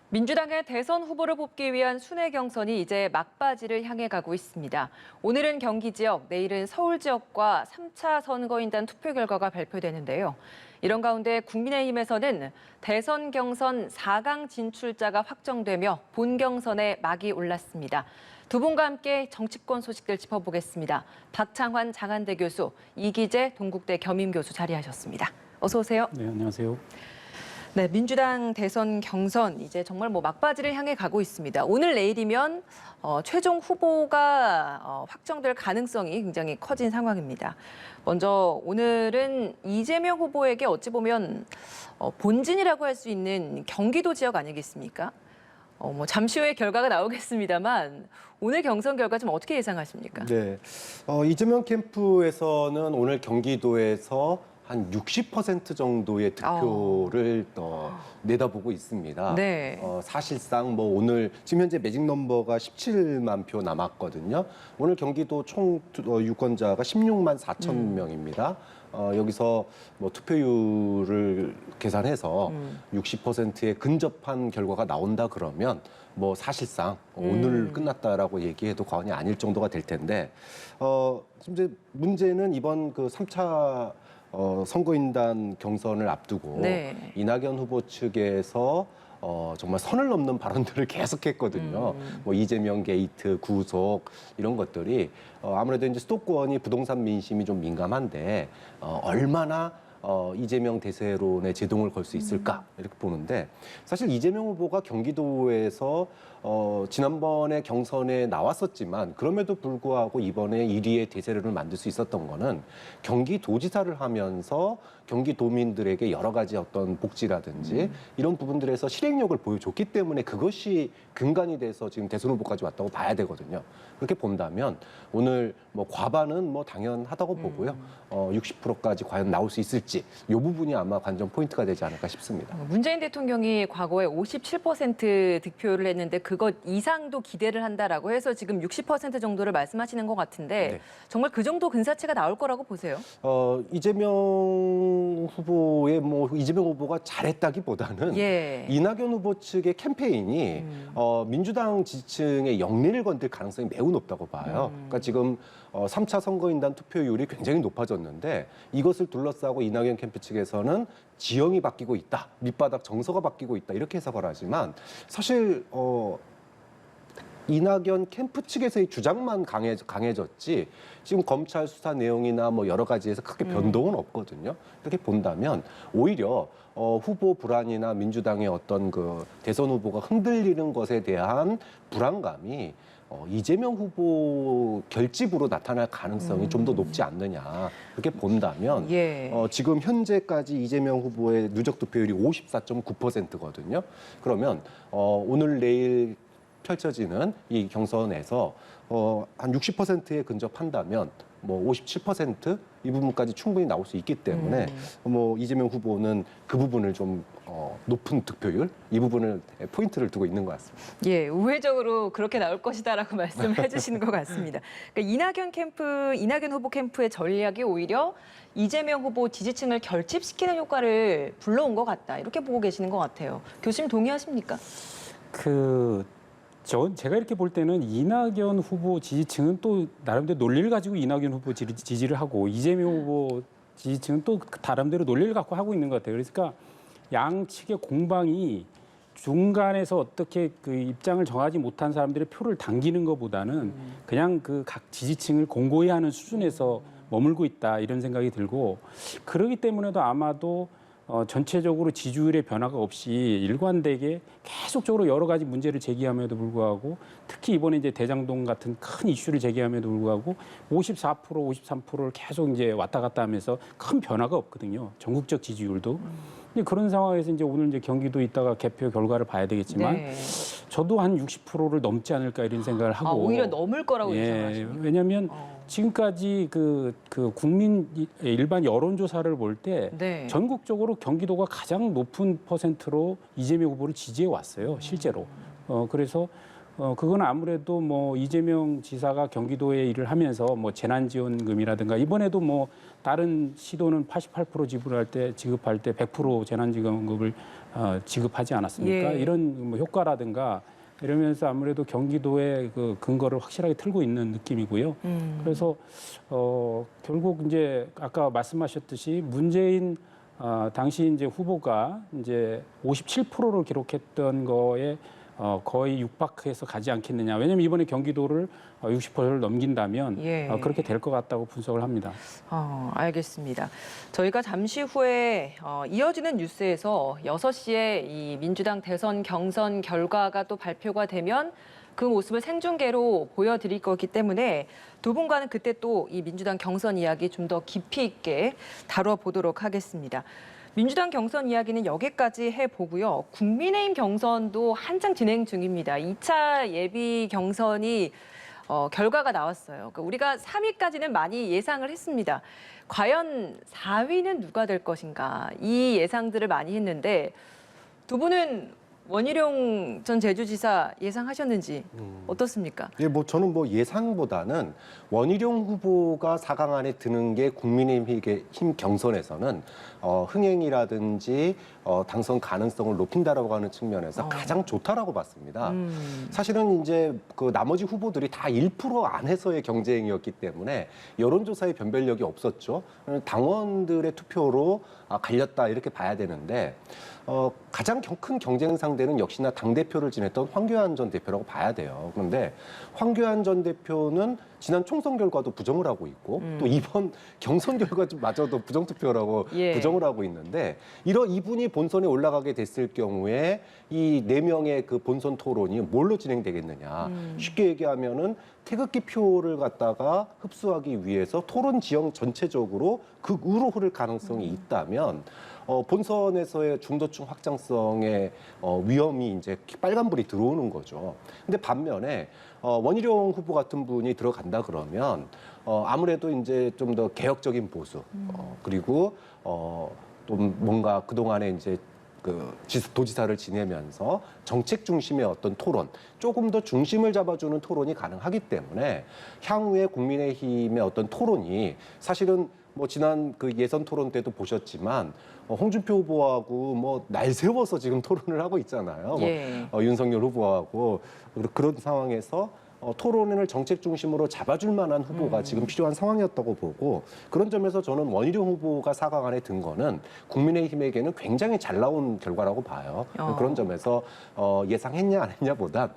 민주당의 대선 후보를 뽑기 위한 순회 경선이 이제 막바지를 향해 가고 있습니다. 오늘은 경기 지역, 내일은 서울 지역과 3차 선거인단 투표 결과가 발표되는데요. 이런 가운데 국민의힘에서는 대선 경선 4강 진출자가 확정되며 본 경선에 막이 올랐습니다. 두 분과 함께 정치권 소식들 짚어보겠습니다. 박창환 장한대 교수, 이기재 동국대 겸임 교수 자리하셨습니다. 어서 오세요. 네, 안녕하세요. 네, 민주당 대선 경선 이제 정말 막바지를 향해 가고 있습니다. 오늘 내일이면 최종 후보가 확정될 가능성이 굉장히 커진 상황입니다. 먼저 오늘은 이재명 후보에게 어찌 보면 본진이라고 할 수 있는 경기도 지역 아니겠습니까? 잠시 후에 결과가 나오겠습니다만 오늘 경선 결과 좀 어떻게 예상하십니까? 네, 이재명 캠프에서는 오늘 경기도에서 한 60% 정도의 득표를 내다보고 있습니다. 네. 사실상 오늘 지금 현재 매직 넘버가 17만 표 남았거든요. 오늘 경기도 총 유권자가 16만 4천 명입니다. 여기서 투표율을 계산해서 60%에 근접한 결과가 나온다 그러면 사실상 오늘 끝났다라고 얘기해도 과언이 아닐 정도가 될 텐데 이제 문제는 이번 그 3차 선거인단 경선을 앞두고 네. 이낙연 후보 측에서 정말 선을 넘는 발언들을 계속했거든요. 이재명 게이트, 구속 이런 것들이 아무래도 이제 수도권이 부동산 민심이 좀 민감한데 얼마나 이재명 대세론에 제동을 걸 수 있을까 이렇게 보는데 사실 이재명 후보가 경기도에서 지난번에 경선에 나왔었지만 그럼에도 불구하고 이번에 1위의 대세론을 만들 수 있었던 거는 경기도지사를 하면서 경기도민들에게 여러 가지 어떤 복지라든지 이런 부분들에서 실행력을 보여줬기 때문에 그것이 근간이 돼서 지금 대선 후보까지 왔다고 봐야 되거든요. 그렇게 본다면 오늘 과반은 당연하다고 보고요. 60%까지 과연 나올 수 있을지 이 부분이 아마 관전 포인트가 되지 않을까 싶습니다. 문재인 대통령이 과거에 57% 득표를 했는데 그것 이상도 기대를 한다라고 해서 지금 60% 정도를 말씀하시는 것 같은데 네. 정말 그 정도 근사치가 나올 거라고 보세요? 이재명 후보가 잘했다기보다는 예. 이낙연 후보 측의 캠페인이 민주당 지지층의 영리를 건들 가능성이 매우 높다고 봐요. 그러니까 지금 3차 선거인단 투표율이 굉장히 높아졌는데 이것을 둘러싸고 이낙연 캠프 측에서는 지형이 바뀌고 있다, 밑바닥 정서가 바뀌고 있다 이렇게 해석을 하지만 사실 이낙연 캠프 측에서의 주장만 강해졌지 지금 검찰 수사 내용이나 여러 가지에서 크게 변동은 없거든요. 이렇게 본다면 오히려 후보 불안이나 민주당의 어떤 그 대선 후보가 흔들리는 것에 대한 불안감이 이재명 후보 결집으로 나타날 가능성이 좀 더 높지 않느냐 이렇게 본다면 예. 지금 현재까지 이재명 후보의 누적 득표율이 54.9%거든요. 그러면 오늘 내일 펼쳐지는 이 경선에서 한 60%에 근접한다면 57%? 이 부분까지 충분히 나올 수 있기 때문에 이재명 후보는 그 부분을 좀 높은 득표율 이 부분을 포인트를 두고 있는 것 같습니다. 예, 우회적으로 그렇게 나올 것이다라고 말씀을 해주시는 것 같습니다. 그러니까 이낙연 후보 캠프의 전략이 오히려 이재명 후보 지지층을 결집시키는 효과를 불러온 것 같다 이렇게 보고 계시는 것 같아요. 교수님 동의하십니까? 제가 이렇게 볼 때는 이낙연 후보 지지층은 또 나름대로 논리를 가지고 이낙연 후보 지지를 하고 이재명 후보 지지층은 또 나름대로 논리를 갖고 하고 있는 것 같아요. 그러니까 양측의 공방이 중간에서 어떻게 그 입장을 정하지 못한 사람들의 표를 당기는 것보다는 그냥 그 각 지지층을 공고히 하는 수준에서 머물고 있다 이런 생각이 들고 그러기 때문에도 아마도 전체적으로 지지율의 변화가 없이 일관되게 계속적으로 여러 가지 문제를 제기함에도 불구하고 특히 이번에 이제 대장동 같은 큰 이슈를 제기함에도 불구하고 54%, 53%를 계속 이제 왔다 갔다 하면서 큰 변화가 없거든요. 전국적 지지율도. 근데 그런 상황에서 이제 오늘 이제 경기도 있다가 개표 결과를 봐야 되겠지만 네. 저도 한 60%를 넘지 않을까 이런 생각을 하고. 오히려 넘을 거라고 예상하십니까? 왜냐하면 지금까지 그 국민 일반 여론조사를 볼 때 네. 전국적으로 경기도가 가장 높은 퍼센트로 이재명 후보를 지지해 왔어요, 실제로. 그래서 그건 아무래도 뭐 이재명 지사가 경기도에 일을 하면서 뭐 재난지원금이라든가 이번에도 뭐 다른 시도는 88% 지급할 때 100% 재난지원금을 지급하지 않았습니까? 예. 이런 뭐 효과라든가 이러면서 아무래도 경기도의 그 근거를 확실하게 틀고 있는 느낌이고요. 그래서 결국 이제 아까 말씀하셨듯이 문재인 당시 이제 후보가 이제 57%를 기록했던 거에 거의 육박해서 가지 않겠느냐. 왜냐하면 이번에 경기도를 60%를 넘긴다면 예. 그렇게 될 것 같다고 분석을 합니다. 알겠습니다. 저희가 잠시 후에 이어지는 뉴스에서 6시에 이 민주당 대선 경선 결과가 또 발표가 되면 그 모습을 생중계로 보여드릴 거기 때문에 두 분과는 그때 또 이 민주당 경선 이야기 좀 더 깊이 있게 다뤄보도록 하겠습니다. 민주당 경선 이야기는 여기까지 해보고요. 국민의힘 경선도 한창 진행 중입니다. 2차 예비 경선이 결과가 나왔어요. 그러니까 우리가 3위까지는 많이 예상을 했습니다. 과연 4위는 누가 될 것인가 이 예상들을 많이 했는데 두 분은 원희룡 전 제주지사 예상하셨는지 어떻습니까? 예, 뭐 저는 뭐 예상보다는 원희룡 후보가 4강 안에 드는 게 국민의힘 경선에서는 흥행이라든지 당선 가능성을 높인다라고 하는 측면에서 가장 좋다라고 봤습니다. 사실은 이제 그 나머지 후보들이 다 1% 안에서의 경쟁이었기 때문에 여론조사의 변별력이 없었죠. 당원들의 투표로 갈렸다 이렇게 봐야 되는데 가장 큰 경쟁 상대는 역시나 당대표를 지냈던 황교안 전 대표라고 봐야 돼요. 그런데 황교안 전 대표는 지난 총선 결과도 부정을 하고 있고 또 이번 경선 결과마저도 부정투표라고 예. 부정을 하고 있는데 이분이 본선에 올라가게 됐을 경우에 이 4명의 그 본선 토론이 뭘로 진행되겠느냐. 쉽게 얘기하면은 태극기 표를 갖다가 흡수하기 위해서 토론 지형 전체적으로 극우로 흐를 가능성이 있다면 본선에서의 중도층 확장성의 위험이 이제 빨간불이 들어오는 거죠. 근데 반면에 원희룡 후보 같은 분이 들어간다 그러면 아무래도 이제 좀 더 개혁적인 보수 그리고 좀 뭔가 그동안에 이제 그 도지사를 지내면서 정책 중심의 어떤 토론, 조금 더 중심을 잡아주는 토론이 가능하기 때문에 향후에 국민의힘의 어떤 토론이 사실은 뭐 지난 그 예선 토론 때도 보셨지만 홍준표 후보하고 뭐 날 세워서 지금 토론을 하고 있잖아요. 예. 윤석열 후보하고 그런 상황에서 토론을 정책 중심으로 잡아줄 만한 후보가 지금 필요한 상황이었다고 보고 그런 점에서 저는 원희룡 후보가 4강 안에 든 거는 국민의힘에게는 굉장히 잘 나온 결과라고 봐요. 그런 점에서 예상했냐 안 했냐보다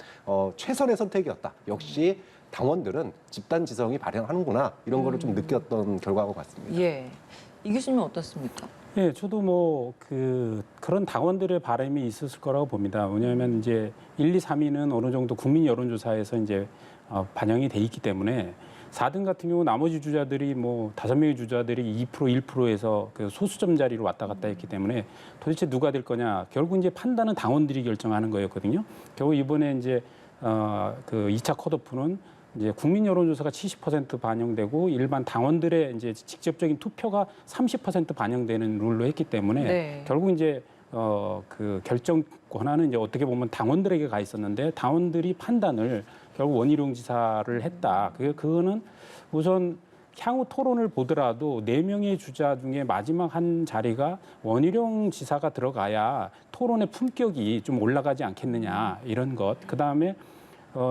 최선의 선택이었다. 역시 당원들은 집단 지성이 발현하는구나 이런 거를 좀 느꼈던 결과인 것 같습니다. 예. 이 교수님은 어떻습니까? 예, 저도 뭐 그런 당원들의 바람이 있었을 거라고 봅니다. 왜냐하면 이제 1, 2, 3위는 어느 정도 국민 여론조사에서 이제 반영이 돼 있기 때문에 4등 같은 경우 나머지 주자들이 뭐 5명의 주자들이 2%, 1%에서 그 소수점 자리로 왔다 갔다 했기 때문에 도대체 누가 될 거냐. 결국 이제 판단은 당원들이 결정하는 거였거든요. 결국 이번에 이제 그 2차 컷오프는 이제 국민 여론조사가 70% 반영되고 일반 당원들의 이제 직접적인 투표가 30% 반영되는 룰로 했기 때문에 네. 결국 이제 그 결정 권한은 이제 어떻게 보면 당원들에게 가 있었는데 당원들이 판단을 결국 원희룡 지사를 했다. 그거는 우선 향후 토론을 보더라도 4명의 주자 중에 마지막 한 자리가 원희룡 지사가 들어가야 토론의 품격이 좀 올라가지 않겠느냐 이런 것. 그다음에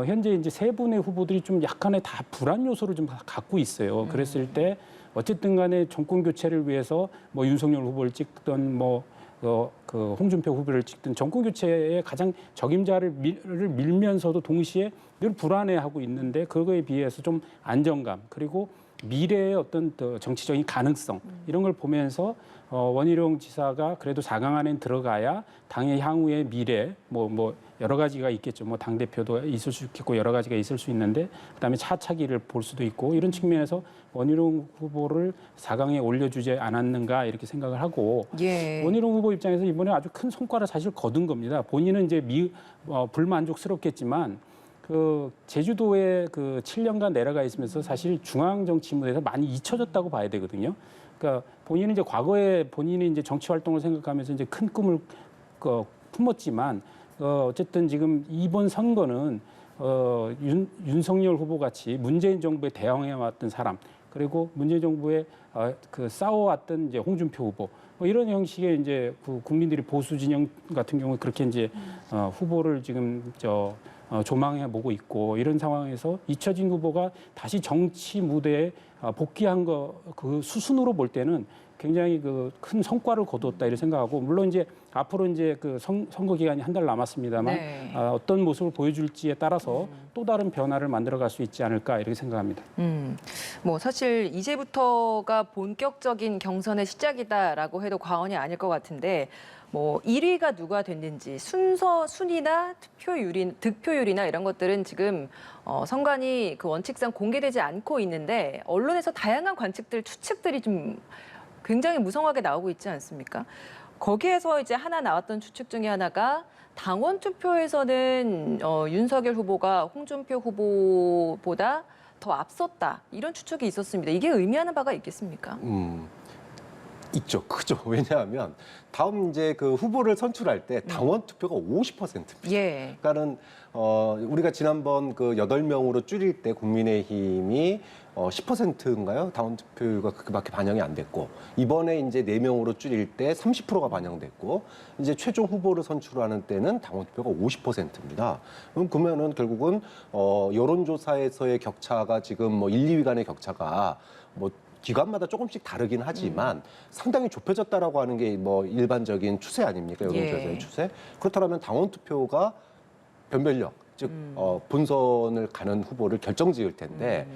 현재 이제 3분의 후보들이 좀 약간의 다 불안 요소를 좀 갖고 있어요. 그랬을 때 어쨌든 간에 정권 교체를 위해서 뭐 윤석열 후보를 찍든 뭐 그 홍준표 후보를 찍든 정권 교체에 가장 적임자를 밀면서도 동시에 늘 불안해하고 있는데 그거에 비해서 좀 안정감 그리고 미래의 어떤 정치적인 가능성 이런 걸 보면서 원희룡 지사가 그래도 4강 안에 들어가야 당의 향후의 미래 뭐 여러 가지가 있겠죠. 뭐 당 대표도 있을 수 있겠고 여러 가지가 있을 수 있는데 그다음에 차차기를 볼 수도 있고 이런 측면에서 원희룡 후보를 4강에 올려주지 않았는가 이렇게 생각을 하고 예. 원희룡 후보 입장에서 이번에 아주 큰 성과를 사실 거둔 겁니다. 본인은 이제 불만족스럽겠지만 그 제주도에 그 7년간 내려가 있으면서 사실 중앙 정치 무대에서 많이 잊혀졌다고 봐야 되거든요. 그러니까 본인은 이제 과거에 본인이 이제 정치 활동을 생각하면서 이제 큰 꿈을 품었지만 어쨌든 지금 이번 선거는 윤석열 후보 같이 문재인 정부에 대항해 왔던 사람, 그리고 문재인 정부에 그 싸워왔던 이제 홍준표 후보, 뭐 이런 형식의 이제 그 국민들이 보수 진영 같은 경우에 그렇게 이제 후보를 지금 조망해 보고 있고, 이런 상황에서 이철진 후보가 다시 정치 무대에 복귀한 그 수순으로 볼 때는 굉장히 그 큰 성과를 거두었다 이렇게 생각하고, 물론 이제 앞으로 이제 그 선거 기간이 한 달 남았습니다만 네. 어떤 모습을 보여줄지에 따라서 또 다른 변화를 만들어갈 수 있지 않을까 이렇게 생각합니다. 뭐 사실 이제부터가 본격적인 경선의 시작이다라고 해도 과언이 아닐 것 같은데, 뭐 1위가 누가 됐는지 순위나 득표율이나 이런 것들은 지금 선관위 그 원칙상 공개되지 않고 있는데, 언론에서 다양한 관측들, 추측들이 좀 굉장히 무성하게 나오고 있지 않습니까? 거기에서 이제 하나 나왔던 추측 중에 하나가 당원 투표에서는 윤석열 후보가 홍준표 후보보다 더 앞섰다, 이런 추측이 있었습니다. 이게 의미하는 바가 있겠습니까? 있죠, 크죠. 왜냐하면 다음 이제 그 후보를 선출할 때 당원 투표가 50%입니다. 예. 그러니까는 우리가 지난번 그 8명으로 줄일 때 국민의힘이 10%인가요? 당원 투표가 그밖에 반영이 안 됐고, 이번에 이제 4명으로 줄일 때 30%가 반영됐고, 이제 최종 후보를 선출하는 때는 당원 투표가 50%입니다. 그러면은 결국은 여론조사에서의 격차가 지금 뭐 1, 2위 간의 격차가 뭐 기관마다 조금씩 다르긴 하지만 상당히 좁혀졌다라고 하는 게 뭐 일반적인 추세 아닙니까? 여론조사의 예. 추세. 그렇다면 당원 투표가 변별력, 즉 본선을 가는 후보를 결정지을 텐데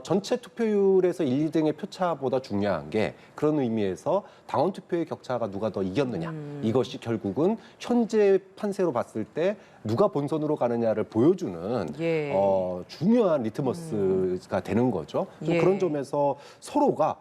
전체 투표율에서 1, 2등의 표차보다 중요한 게, 그런 의미에서 당원 투표의 격차가 누가 더 이겼느냐, 이것이 결국은 현재 판세로 봤을 때 누가 본선으로 가느냐를 보여주는 예. 중요한 리트머스가 되는 거죠. 좀 예. 그런 점에서 서로가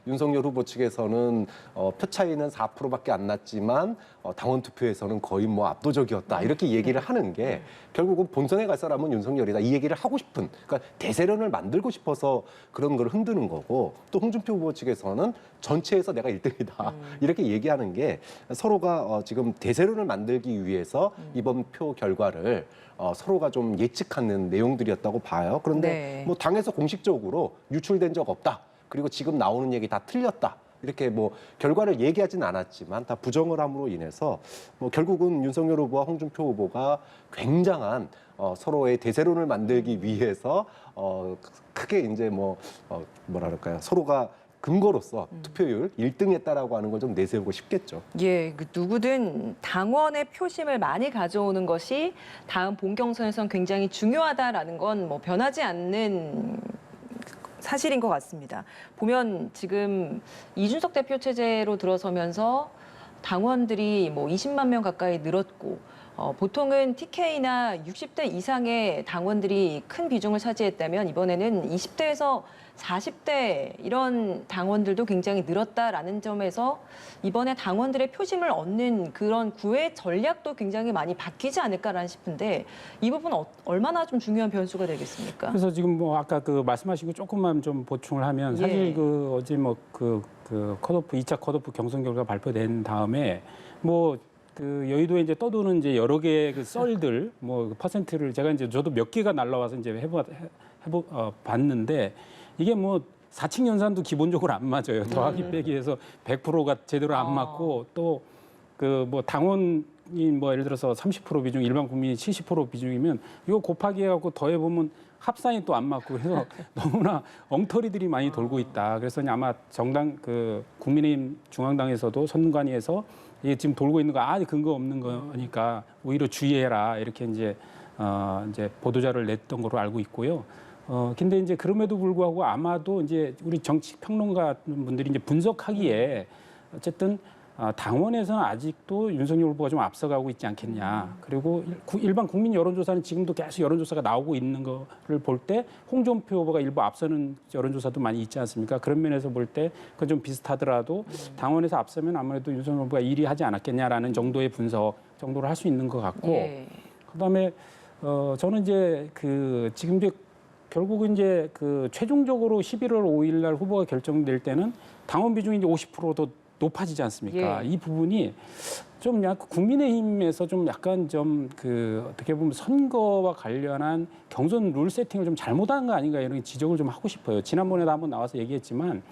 윤석열 후보 측에서는 표 차이는 4%밖에 안 났지만 당원 투표에서는 거의 뭐 압도적이었다, 이렇게 얘기를 하는 게 결국은 본선에 갈 사람은 윤석열이다, 이 얘기를 하고 싶은, 그러니까 대세론을 만들고 싶어서 그런 걸 흔드는 거고, 또 홍준표 후보 측에서는 전체에서 내가 1등이다 이렇게 얘기하는 게 서로가 지금 대세론을 만들기 위해서 이번 표 결과를 서로가 좀 예측하는 내용들이었다고 봐요. 그런데 네. 뭐 당에서 공식적으로 유출된 적 없다, 그리고 지금 나오는 얘기 다 틀렸다, 이렇게 뭐 결과를 얘기하진 않았지만 다 부정을 함으로 인해서 뭐 결국은 윤석열 후보와 홍준표 후보가 굉장한 서로의 대세론을 만들기 위해서 크게 이제 뭐라 그럴까요, 서로가 근거로서 투표율 1등 했다라고 하는 걸 좀 내세우고 싶겠죠. 예, 그 누구든 당원의 표심을 많이 가져오는 것이 다음 본경선에선 굉장히 중요하다라는 건 뭐 변하지 않는 사실인 것 같습니다. 보면 지금 이준석 대표 체제로 들어서면서 당원들이 뭐 20만 명 가까이 늘었고, 보통은 TK나 60대 이상의 당원들이 큰 비중을 차지했다면 이번에는 20대에서 40대 이런 당원들도 굉장히 늘었다라는 점에서 이번에 당원들의 표심을 얻는 그런 구애 전략도 굉장히 많이 바뀌지 않을까라는 싶은데, 이 부분 얼마나 좀 중요한 변수가 되겠습니까? 그래서 지금 뭐 아까 그 말씀하신 거 조금만 좀 보충을 하면, 사실 예. 그 어제 뭐 그 컷오프 2차 컷오프 경선 결과 발표된 다음에 뭐 그 여의도에 이제 떠도는 이제 여러 개의 그 썰들, 뭐 그 퍼센트를 제가 이제 저도 몇 개가 날라와서 이제 봤는데, 이게 뭐 사칙 연산도 기본적으로 안 맞아요. 더하기 빼기해서 100%가 제대로 안 맞고, 또 그 뭐 당원이 뭐 예를 들어서 30% 비중, 일반 국민이 70% 비중이면 이거 곱하기 해갖고 더해 보면 합산이 또 안 맞고, 그래서 너무나 엉터리들이 많이 돌고 있다. 그래서 아마 정당 그 국민의힘 중앙당에서도 선관위에서 이게 지금 돌고 있는 거 아주 근거 없는 거니까 오히려 주의해라, 이렇게 이제 보도자를 냈던 거로 알고 있고요. 근데 이제 그럼에도 불구하고 아마도 이제 우리 정치 평론가 분들이 이제 분석하기에 어쨌든 당원에서는 아직도 윤석열 후보가 좀 앞서가고 있지 않겠냐. 그리고 일반 국민 여론조사는 지금도 계속 여론조사가 나오고 있는 거를 볼 때 홍준표 후보가 일부 앞서는 여론조사도 많이 있지 않습니까? 그런 면에서 볼 때 그건 좀 비슷하더라도 당원에서 앞서면 아무래도 윤석열 후보가 1위 하지 않았겠냐라는 정도의 분석 정도를 할 수 있는 것 같고, 예. 그다음에 저는 이제 그 지금 이제 결국은 이제 그 최종적으로 11월 5일 날 후보가 결정될 때는 당원 비중이 이제 50%도 높아지지 않습니까? 예. 이 부분이 좀 약간 국민의힘에서 좀 약간 좀 그 어떻게 보면 선거와 관련한 경선 룰 세팅을 좀 잘못한 거 아닌가 이런 지적을 좀 하고 싶어요. 지난번에도 한번 나와서 얘기했지만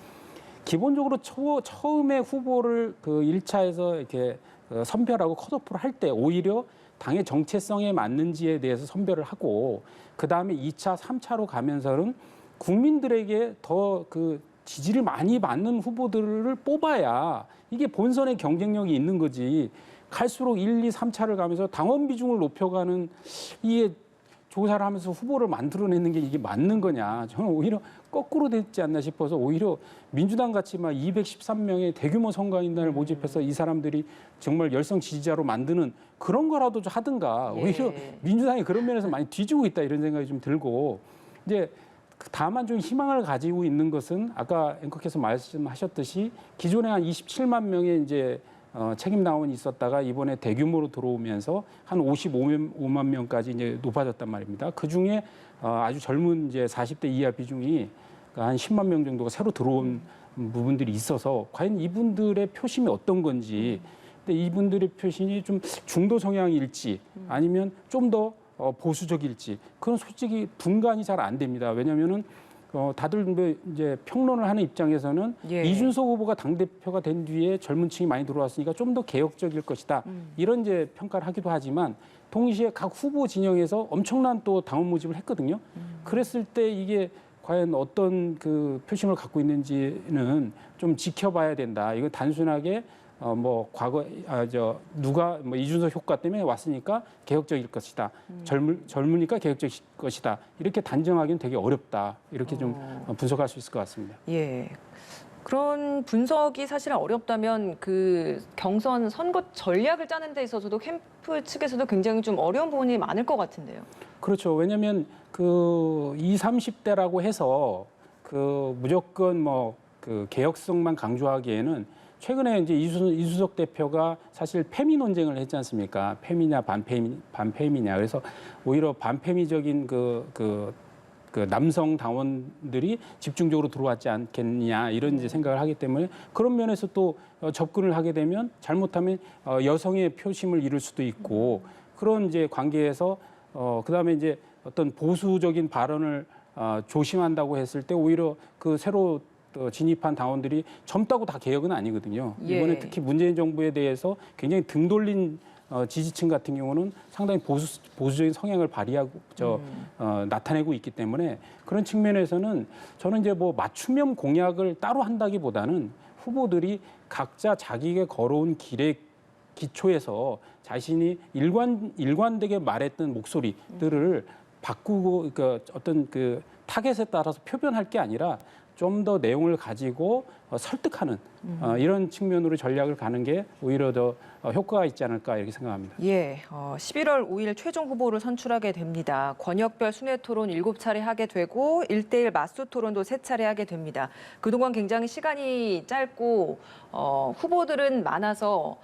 기본적으로 처음에 후보를 그 1차에서 이렇게 선별하고 컷오프를 할 때 오히려 당의 정체성에 맞는지에 대해서 선별을 하고 그다음에 2차, 3차로 가면서는 국민들에게 더 그 지지를 많이 받는 후보들을 뽑아야 이게 본선의 경쟁력이 있는 거지. 갈수록 1, 2, 3차를 가면서 당원 비중을 높여가는 이게 조사를 하면서 후보를 만들어내는 게 이게 맞는 거냐. 저는 오히려 거꾸로 됐지 않나 싶어서 오히려 민주당 같이 막 213명의 대규모 선거인단을 모집해서 이 사람들이 정말 열성 지지자로 만드는 그런 거라도 좀 하든가. 예. 오히려 민주당이 그런 면에서 많이 뒤지고 있다 이런 생각이 좀 들고 이제 다만 좀 희망을 가지고 있는 것은 아까 앵커께서 말씀하셨듯이 기존에 한 27만 명의 이제 책임 당원이 있었다가 이번에 대규모로 들어오면서 한 55만 명까지 이제 높아졌단 말입니다. 그 중에 아주 젊은 이제 40대 이하 비중이 한 10만 명 정도가 새로 들어온 부분들이 있어서 과연 이분들의 표심이 어떤 건지, 근데 이분들의 표심이 좀 중도 성향일지 아니면 좀 더 보수적일지 그건 솔직히 분간이 잘 안 됩니다. 왜냐하면은 다들 뭐 이제 평론을 하는 입장에서는 예. 이준석 후보가 당 대표가 된 뒤에 젊은 층이 많이 들어왔으니까 좀 더 개혁적일 것이다. 이런 이제 평가를 하기도 하지만 동시에 각 후보 진영에서 엄청난 또 당원 모집을 했거든요. 그랬을 때 이게 과연 어떤 그 표심을 갖고 있는지는 좀 지켜봐야 된다. 이거 단순하게 뭐 과거 누가 뭐 이준석 효과 때문에 왔으니까 개혁적일 것이다. 젊으니까 개혁적일 것이다. 이렇게 단정하기는 되게 어렵다. 이렇게 좀 분석할 수 있을 것 같습니다. 예. 그런 분석이 사실은 어렵다면 그 경선 선거 전략을 짜는 데 있어서도 캠프 측에서도 굉장히 좀 어려운 부분이 많을 것 같은데요. 그렇죠. 왜냐하면 그 20, 30대라고 해서 그 무조건 뭐 그 개혁성만 강조하기에는 최근에 이제 이준석 대표가 사실 페미 논쟁을 했지 않습니까? 페미냐 반페미냐. 그래서 오히려 반페미적인 그 남성 당원들이 집중적으로 들어왔지 않겠냐 이런 이제 생각을 하기 때문에 그런 면에서 또 접근을 하게 되면 잘못하면 여성의 표심을 잃을 수도 있고 그런 이제 관계에서 그다음에 이제 어떤 보수적인 발언을 조심한다고 했을 때 오히려 그 새로 또 진입한 당원들이 젊다고 다 개혁은 아니거든요. 예. 이번에 특히 문재인 정부에 대해서 굉장히 등 돌린 지지층 같은 경우는 상당히 보수적인 성향을 발휘하고 나타내고 있기 때문에 그런 측면에서는 저는 이제 뭐 맞춤형 공약을 따로 한다기보다는 후보들이 각자 자기가 걸어온 길의 기초에서 자신이 일관되게 말했던 목소리들을 바꾸고 그러니까 어떤 그 타겟에 따라서 표변할 게 아니라 좀 더 내용을 가지고 설득하는 이런 측면으로 전략을 가는 게 오히려 더 효과가 있지 않을까 이렇게 생각합니다. 예, 11월 5일 최종 후보를 선출하게 됩니다. 권역별 순회 토론 7차례 하게 되고 1대1 맞수 토론도 3차례 하게 됩니다. 그동안 굉장히 시간이 짧고 후보들은 많아서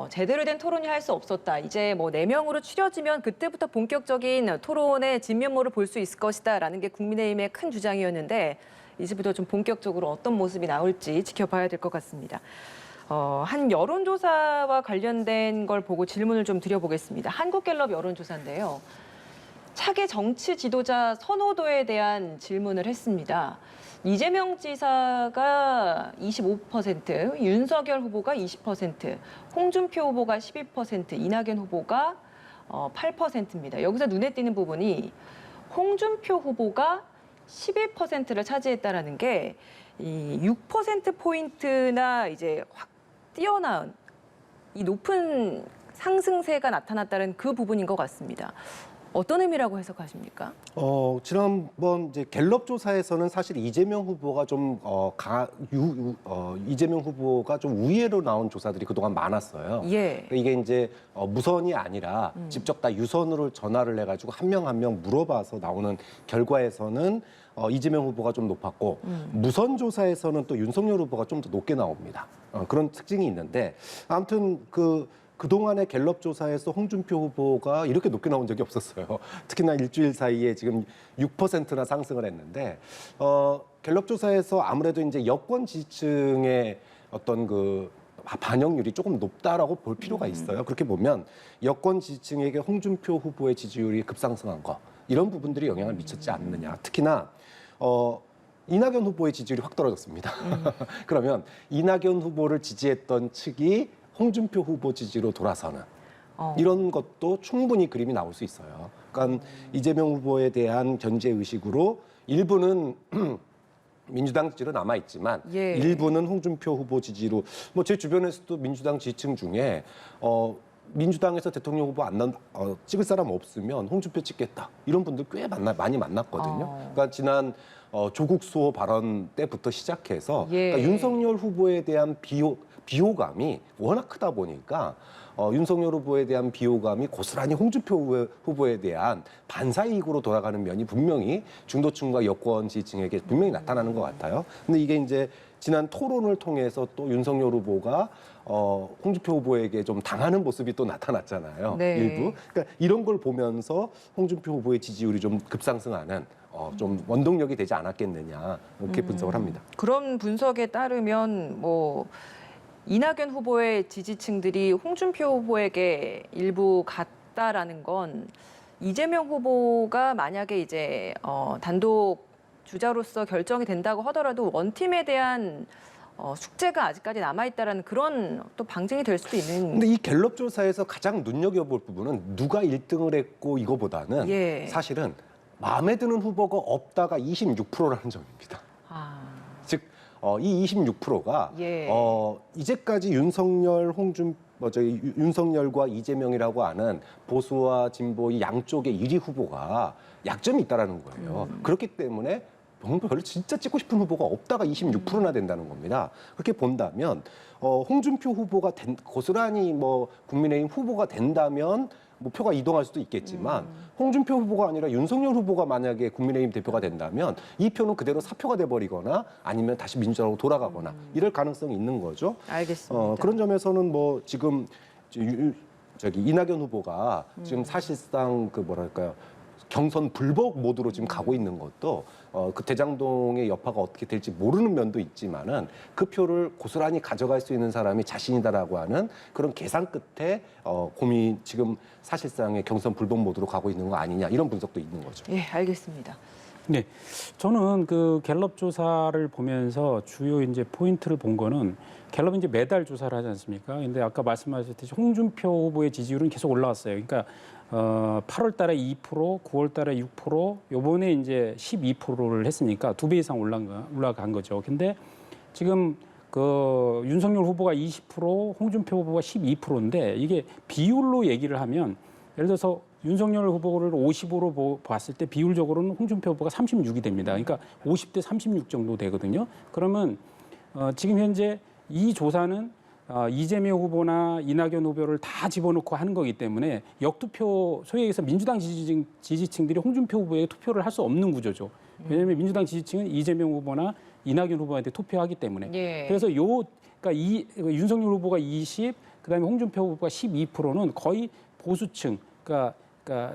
제대로 된 토론이 할 수 없었다. 이제 뭐 4명으로 추려지면 그때부터 본격적인 토론의 진면모를 볼 수 있을 것이다라는 게 국민의힘의 큰 주장이었는데 이제부터 좀 본격적으로 어떤 모습이 나올지 지켜봐야 될 것 같습니다. 한 여론조사와 관련된 걸 보고 질문을 좀 드려보겠습니다. 한국갤럽 여론조사인데요. 차기 정치 지도자 선호도에 대한 질문을 했습니다. 이재명 지사가 25%, 윤석열 후보가 20%, 홍준표 후보가 12%, 이낙연 후보가 8%입니다. 여기서 눈에 띄는 부분이 홍준표 후보가 12%를 차지했다라는 게 이 6%포인트나 이제 확 뛰어난 이 높은 상승세가 나타났다는 그 부분인 것 같습니다. 어떤 의미라고 해석하십니까? 지난번 이제 갤럽 조사에서는 사실 이재명 후보가 좀 이재명 후보가 좀 우위로 나온 조사들이 그동안 많았어요. 예. 이게 이제 무선이 아니라 직접 다 유선으로 전화를 해가지고 한 명 한 명 물어봐서 나오는 결과에서는 이재명 후보가 좀 높았고 무선 조사에서는 또 윤석열 후보가 좀 더 높게 나옵니다. 그런 특징이 있는데 아무튼 그동안의 갤럽 조사에서 홍준표 후보가 이렇게 높게 나온 적이 없었어요. 특히나 일주일 사이에 지금 6%나 상승을 했는데 갤럽 조사에서 아무래도 이제 여권 지지층의 어떤 반영률이 조금 높다라고 볼 필요가 있어요. 그렇게 보면 여권 지지층에게 홍준표 후보의 지지율이 급상승한 거 이런 부분들이 영향을 미쳤지 않느냐. 특히나 이낙연 후보의 지지율이 확 떨어졌습니다. 그러면 이낙연 후보를 지지했던 측이 홍준표 후보 지지로 돌아서는 이런 것도 충분히 그림이 나올 수 있어요. 그러니까 이재명 후보에 대한 견제 의식으로 일부는 민주당 지지로 남아 있지만 예. 일부는 홍준표 후보 지지로 뭐 제 주변에서도 민주당 지지층 중에 민주당에서 대통령 후보 찍을 사람 없으면 홍준표 찍겠다 이런 분들 꽤 많이 만났거든요. 그러니까 지난 조국 수호 발언 때부터 시작해서 예. 그러니까 윤석열 후보에 대한 비호감이 워낙 크다 보니까 윤석열 후보에 대한 비호감이 고스란히 홍준표 후보에 대한 반사이익으로 돌아가는 면이 분명히 중도층과 여권 지지층에게 분명히 나타나는 것 같아요. 근데 이게 이제 지난 토론을 통해서 또 윤석열 후보가 홍준표 후보에게 좀 당하는 모습이 또 나타났잖아요. 네. 일부. 그러니까 이런 걸 보면서 홍준표 후보의 지지율이 좀 급상승하는 좀 원동력이 되지 않았겠느냐 이렇게 분석을 합니다. 그런 분석에 따르면 뭐 이낙연 후보의 지지층들이 홍준표 후보에게 일부 갔다라는 건 이재명 후보가 만약에 이제 단독 주자로서 결정이 된다고 하더라도 원팀에 대한 숙제가 아직까지 남아있다라는 그런 또 방증이 될 수도 있는. 근데 이 갤럽 조사에서 가장 눈여겨볼 부분은 누가 1등을 했고 이거보다는 예. 사실은 마음에 드는 후보가 없다가 26%라는 점입니다. 즉, 이 26%가 예. 이제까지 윤석열과 이재명이라고 하는 보수와 진보 이 양쪽의 1위 후보가 약점이 있다라는 거예요. 그렇기 때문에 별로 진짜 찍고 싶은 후보가 없다가 26%나 된다는 겁니다. 그렇게 본다면 홍준표 후보가 고스란히 뭐 국민의힘 후보가 된다면 뭐 표가 이동할 수도 있겠지만 홍준표 후보가 아니라 윤석열 후보가 만약에 국민의힘 대표가 된다면 이 표는 그대로 사표가 돼버리거나 아니면 다시 민주당으로 돌아가거나 이럴 가능성이 있는 거죠. 알겠습니다. 그런 점에서는 뭐 지금 이낙연 후보가 지금 사실상 그 뭐랄까요. 경선 불복 모드로 지금 가고 있는 것도 그 대장동의 여파가 어떻게 될지 모르는 면도 있지만은 그 표를 고스란히 가져갈 수 있는 사람이 자신이다라고 하는 그런 계산 끝에 지금 사실상의 경선 불복 모드로 가고 있는 거 아니냐 이런 분석도 있는 거죠. 예, 알겠습니다. 네, 저는 그 갤럽 조사를 보면서 주요 이제 포인트를 본 거는 갤럽이 이제 매달 조사를 하지 않습니까? 근데 아까 말씀하셨듯이 홍준표 후보의 지지율은 계속 올라왔어요. 그러니까 8월 달에 2%, 9월 달에 6%, 요번에 이제 12%를 했으니까 2배 이상 올라간 거죠. 근데 지금 그 윤석열 후보가 20%, 홍준표 후보가 12%인데 이게 비율로 얘기를 하면 예를 들어서 윤석열 후보를 50으로 봤을 때 비율적으로는 홍준표 후보가 36이 됩니다. 그러니까 50대 36 정도 되거든요. 그러면 지금 현재 이 조사는 이재명 후보나 이낙연 후보를 다 집어넣고 하는 거기 때문에 역투표, 소위 얘기해서 민주당 지지층들이 홍준표 후보에 투표를 할 수 없는 구조죠. 왜냐하면 민주당 지지층은 이재명 후보나 이낙연 후보한테 투표하기 때문에. 예. 그래서 그러니까 윤석열 후보가 20, 그다음에 홍준표 후보가 12%는 거의 보수층, 그러니까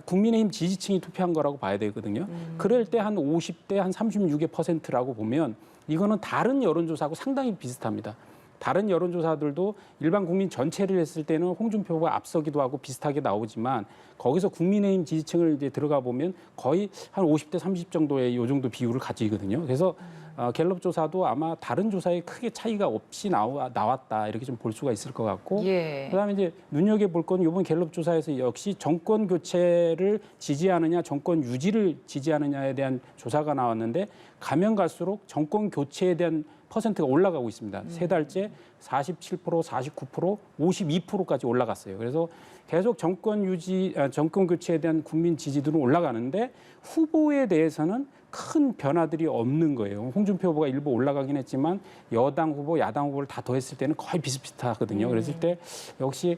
국민의힘 지지층이 투표한 거라고 봐야 되거든요. 그럴 때 한 50대 한 36%라고 보면 이거는 다른 여론조사하고 상당히 비슷합니다. 다른 여론조사들도 일반 국민 전체를 했을 때는 홍준표 후보가 앞서기도 하고 비슷하게 나오지만 거기서 국민의힘 지지층을 이제 들어가 보면 거의 한 50대 30 정도의 요 정도 비율을 가지거든요. 그래서 갤럽 조사도 아마 다른 조사에 크게 차이가 없이 나왔다 이렇게 좀 볼 수가 있을 것 같고 예. 그다음에 이제 눈여겨볼 건 이번 갤럽 조사에서 역시 정권 교체를 지지하느냐 정권 유지를 지지하느냐에 대한 조사가 나왔는데 가면 갈수록 정권 교체에 대한 퍼센트가 올라가고 있습니다. 세 달째 47%, 49%, 52%까지 올라갔어요. 그래서 계속 정권 교체에 대한 국민 지지도는 올라가는데 후보에 대해서는 큰 변화들이 없는 거예요. 홍준표 후보가 일부 올라가긴 했지만 여당 후보, 야당 후보를 다 더했을 때는 거의 비슷비슷하거든요. 그랬을 때 역시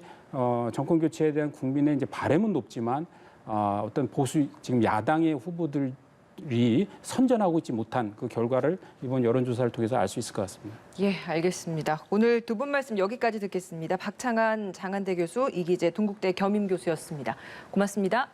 정권 교체에 대한 국민의 이제 바람은 높지만 어떤 보수 지금 야당의 후보들이 선전하고 있지 못한 그 결과를 이번 여론조사를 통해서 알 수 있을 것 같습니다. 예, 알겠습니다. 오늘 두 분 말씀 여기까지 듣겠습니다. 박창한 장한대 교수, 이기재 동국대 겸임 교수였습니다. 고맙습니다.